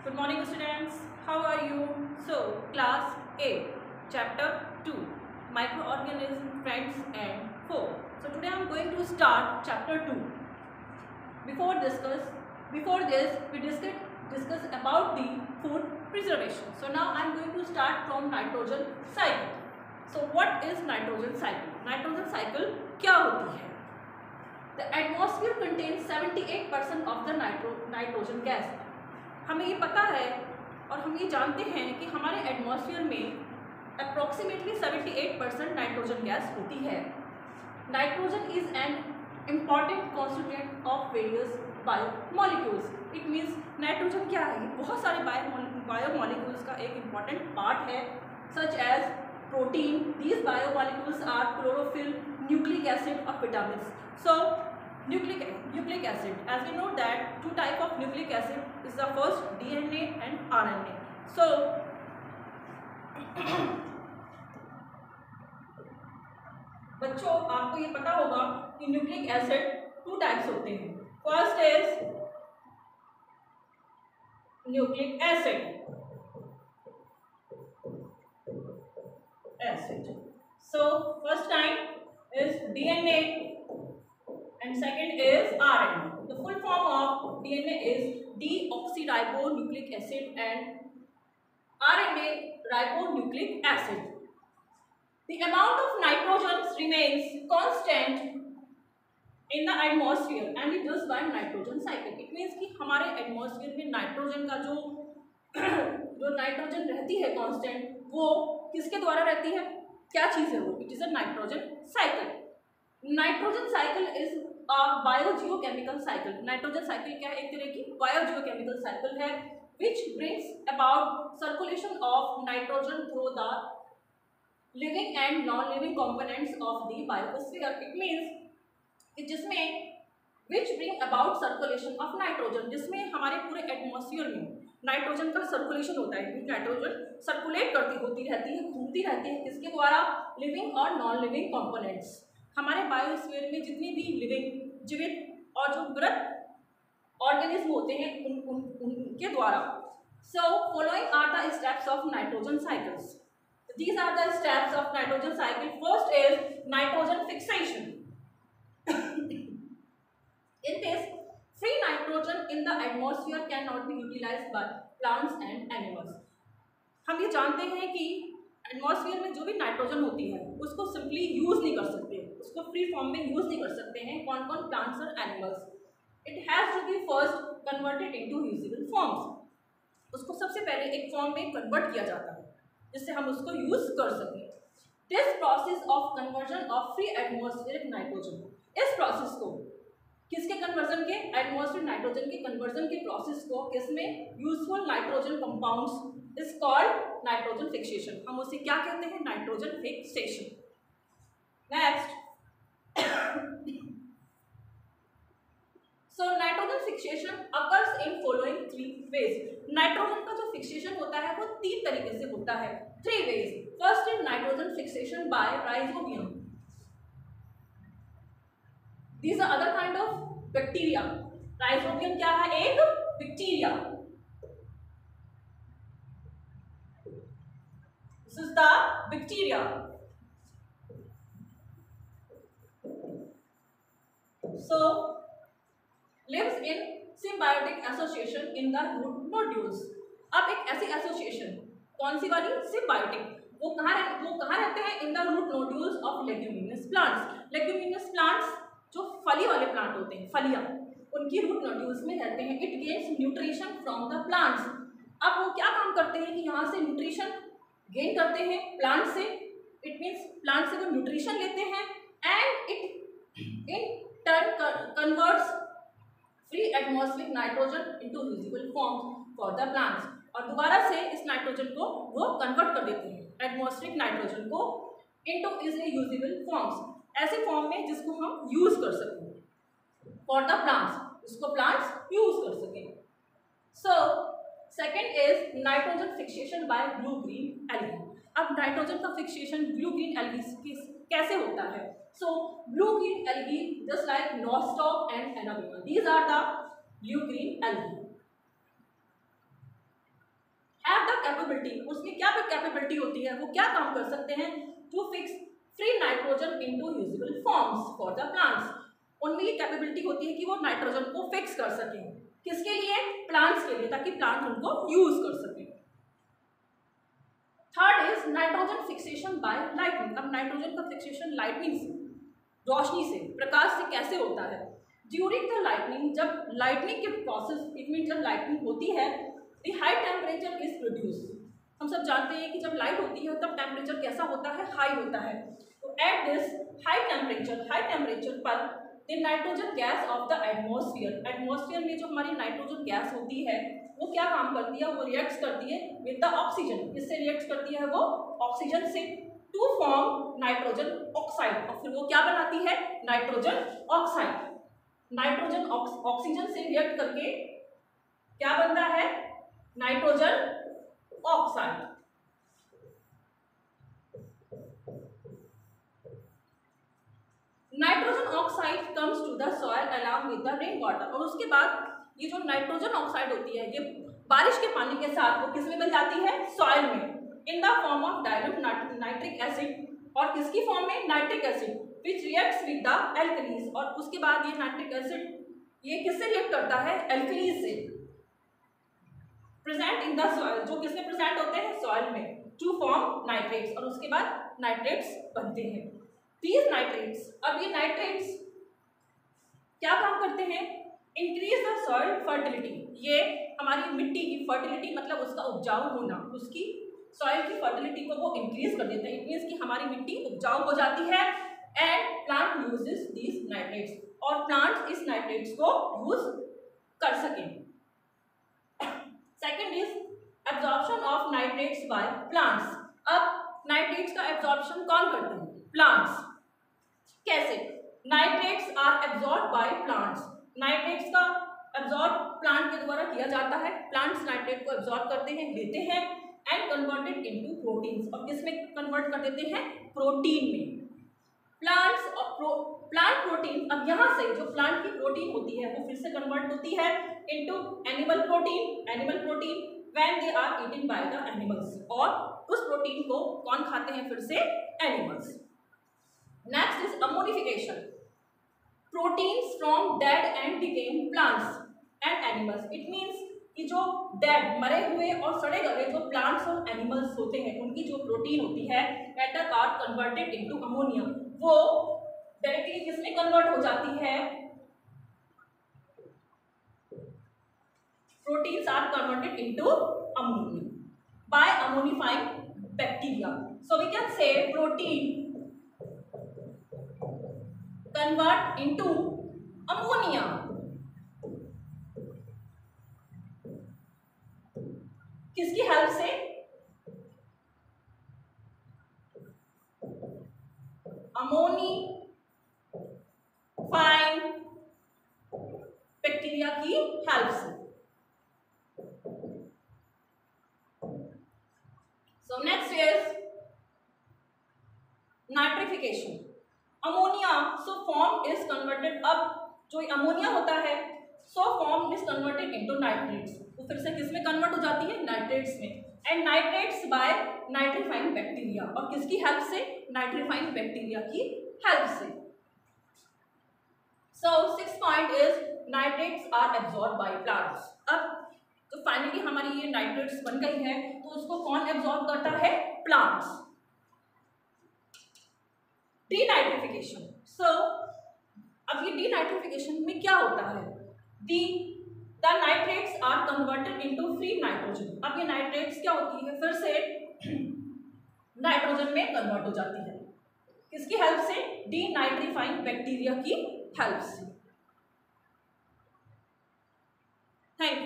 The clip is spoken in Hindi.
Good morning students, how are you? So class 8, chapter 2, microorganism, friends and foe. So today I am going to start chapter 2. Before this we discuss about the food preservation. So now I am going to start from nitrogen cycle. So what is nitrogen cycle? Nitrogen cycle क्या होती है? The atmosphere contains 78% of the nitrogen gas. हमें ये पता है और हम ये जानते हैं कि हमारे एटमॉस्फेयर में अप्रॉक्सीमेटली 78% नाइट्रोजन गैस होती है. Nitrogen is an important constituent of various biomolecules. It means nitrogen क्या है? बहुत सारे बायोमॉलिक्यूल्स का एक इम्पॉर्टेंट पार्ट है, such as protein. These biomolecules are chlorophyll, nucleic acid और vitamin. So nucleic acid, as we know that two type of nucleic acid is the first DNA and RNA. So बच्चों आपको ये पता होगा कि न्यूक्लिक एसिड टू टाइप्स होते हैं. First is nucleic acid. So first type is DNA and second is RNA. The full form of DNA is deoxyribonucleic acid and RNA ribonucleic acid. The amount of nitrogen remains constant in the atmosphere and it does by nitrogen cycle. It means कि हमारे एटमॉस्फेयर में नाइट्रोजन का जो नाइट्रोजन रहती है कांस्टेंट, वो किसके द्वारा रहती है? क्या चीज़ है वो? It is a nitrogen cycle. Nitrogen cycle is biogeochemical cycle. Nitrogen cycle क्या है? एक तरह की बायोजियोकेमिकल साइकिल है which brings about circulation of nitrogen through the living and non-living components of the biosphere. It means कि जिसमें which bring about circulation of nitrogen, जिसमें हमारे पूरे एटमॉस्फेयर में नाइट्रोजन का सर्कुलेशन होता है. नाइट्रोजन सर्कुलेट घूमती रहती है किसके द्वारा? लिविंग और नॉन लिविंग कंपोनेंट्स. हमारे बायोस्फीयर में जितनी भी लिविंग, जीवित और जो मृत ऑर्गेनिज्म होते हैं उनके द्वारा. So following are the steps of nitrogen cycles. These are the steps of nitrogen cycle. First is nitrogen fixation. In this free nitrogen in the atmosphere cannot be utilized by plants and animals. हम ये जानते हैं कि एटमॉस्फेयर में जो भी नाइट्रोजन होती है उसको सिंपली यूज नहीं कर सकते, उसको फ्री फॉर्म में यूज नहीं कर सकते हैं कौन कौन? प्लांट्स और animals. It has to be first converted into usable forms. उसको सबसे पहले एक फॉर्म में कन्वर्ट किया जाता है जिससे हम उसको यूज कर सकें. This process of conversion of free atmospheric nitrogen, इस प्रोसेस को किसके कन्वर्जन के? एटमॉस्फेरिक नाइट्रोजन के कन्वर्जन के प्रोसेस को किसमें? Useful nitrogen compounds is called nitrogen fixation. हम उसे क्या कहते हैं? Nitrogen fixation. Next, so nitrogen fixation occurs in following 3 ways. Nitrogen का जो फिक्सेशन होता है वो 3 तरीके से होता है. 3 ways. First is nitrogen fixation by rhizobium. These are other kind of bacteria. Rhizobium क्या है? एक bacteria. This is the bacteria. So lives in symbiotic association in the root nodules. अब एक ऐसी एसोसिएशन, कौन सी वाली? सिम्बायोटिक. वो कहाँ रहते हैं? In the root nodules of leguminous plants. Leguminous plants जो फली वाले प्लांट होते हैं, फलियां, उनकी रूट नोड्यूल्स में रहते हैं. It gains nutrition from the plants. अब वो क्या काम करते हैं कि यहाँ से न्यूट्रिशन गेन करते हैं प्लांट से. इट मीन्स प्लांट से वो न्यूट्रिशन लेते हैं and it in turn converts free atmospheric nitrogen into usable form for the plants. और दोबारा से इस नाइट्रोजन को वो कन्वर्ट कर देते हैं, एटमॉस्फेरिक नाइट्रोजन को, इनटू यूजेबल फॉर्म्स, ऐसे फॉर्म में जिसको हम यूज कर सकें फॉर द प्लांट्स, जिसको प्लांट्स यूज कर सकें. So second is nitrogen fixation by blue green algae. अब नाइट्रोजन का फिक्सेशन ब्लू ग्रीन एल्गी कैसे होता है? So blue green algae just like nostoc and anabaena, these are the blue green algae. Capability, उसकी क्या कैपेबिलिटी होती है, वो क्या काम कर सकते हैं, to fix free nitrogen into usable forms for the plants. उनमें ये कैपेबिलिटी होती है कि वो नाइट्रोजन को फिक्स कर सकें, किसके लिए, प्लांट्स के लिए, ताकि प्लांट उनको यूज कर सकें। Third is nitrogen fixation by lightning. अब नाइट्रोजन का फिक्सेशन लाइटनिंग से, रोशनी से, प्रकाश से कैसे होता है। ड्यूरिंग द लाइटनिंग, जब लाइटनिंग के प्रोसेस, इट मीन जब लाइटनिंग होती है, the high temperature is produce. हम सब जानते हैं कि जब लाइट होती है तब टेम्परेचर कैसा होता है, हाई होता है। तो एट दिस हाई टेम्परेचर पर the nitrogen gas off the atmosphere, atmosphere में जो हमारी नाइट्रोजन गैस होती है वो क्या काम करती है, वो रिएक्ट करती है विद द ऑक्सीजन। किससे रिएक्ट करती है, वो ऑक्सीजन से, टू फॉर्म नाइट्रोजन ऑक्साइड, और फिर वो क्या बनाती है, नाइट्रोजन ऑक्साइड। नाइट्रोजन ऑक्सीजन से रिएक्ट करके क्या बनता है, nitrogen oxide. Nitrogen oxide comes to the soil along with the rain water, और उसके बाद ये जो नाइट्रोजन ऑक्साइड होती है ये बारिश के पानी के साथ वो किस में मिल जाती है, सॉइल में, in the form of dilute nitric acid, और किसकी फॉर्म में, nitric acid, which reacts with the alkalis. और उसके बाद ये नाइट्रिक एसिड ये किससे रिएक्ट करता है, एल्कलीज से, प्रेजेंट इन द सॉइल, जो किसमें प्रेजेंट होते हैं, सॉइल में, टू फॉर्म नाइट्रेट्स, और उसके बाद नाइट्रेट्स बनते हैं। दीज नाइट्रेट्स, अब ये नाइट्रेट्स क्या काम करते हैं, इंक्रीज द सॉइल फर्टिलिटी, ये हमारी मिट्टी की फर्टिलिटी, मतलब उसका उपजाऊ होना, उसकी सॉइल की फर्टिलिटी को वो इंक्रीज कर देते हैं। इट मीन्स कि हमारी मिट्टी उपजाऊ हो जाती है। And plant uses these nitrates, और प्लांट इस नाइट्रेट्स को यूज कर सकें। Second is absorption of nitrates by plants. अब नाइट्रेट्स का एब्जॉर्प्शन कौन करते हैं, प्लांट्स। कैसे, nitrates are absorb by plants, nitrates का एब्जॉर्ब प्लांट के द्वारा किया जाता है। प्लांट्स नाइट्रेट को एब्जॉर्ब करते हैं, लेते हैं, एंड कन्वर्टेड इनटू प्रोटीन्स, और किसमें कन्वर्ट कर देते हैं, प्रोटीन में। प्लांट्स प्लांट प्रोटीन, अब यहाँ से जो प्लांट की प्रोटीन होती है वो फिर से कन्वर्ट होती है into animal protein when they are eaten by the animals, और उस प्रोटीन को कौन खाते हैं, फिर से animals. Next is ammonification, proteins from dead and decaying plants and animals. It means कि जो डेड, मरे हुए और सड़े गले जो प्लांट्स और एनिमल्स होते हैं उनकी जो प्रोटीन होती है, matter are converted into ammonia, वो डायरेक्टली किसमें कन्वर्ट हो जाती है, proteins are converted into ammonia by ammonifying bacteria. So we can say protein convert into ammonia। किसकी हेल्प से, अमोनिफाइंग बैक्टीरिया की हेल्प से। So next is nitrification, ammonia so form is converted, अब जो अमोनिया होता है so form is converted into nitrates, वो फिर से किस में कन्वर्ट हो जाती है, नाइट्रेट्स में, and nitrates by nitrifying bacteria, और किसकी हेल्प से, नाइट्रीफाइंग बैक्टीरिया की हेल्प से। So 6th point is nitrates are absorb by plants. अब तो फाइनली हमारी ये नाइट्रेट्स बन गई है, तो उसको कौन एब्जॉर्ब करता है, प्लांट्स। डीनाइट्रिफिकेशन, सो अब ये डीनाइट्रिफिकेशन में क्या होता है, the nitrates are converted into free nitrogen. अब ये नाइट्रेट्स क्या होती है, फिर से नाइट्रोजन में कन्वर्ट हो जाती है, किसकी हेल्प से, डीनाइट्रीफाइंग बैक्टीरिया की हेल्प से। Thank you.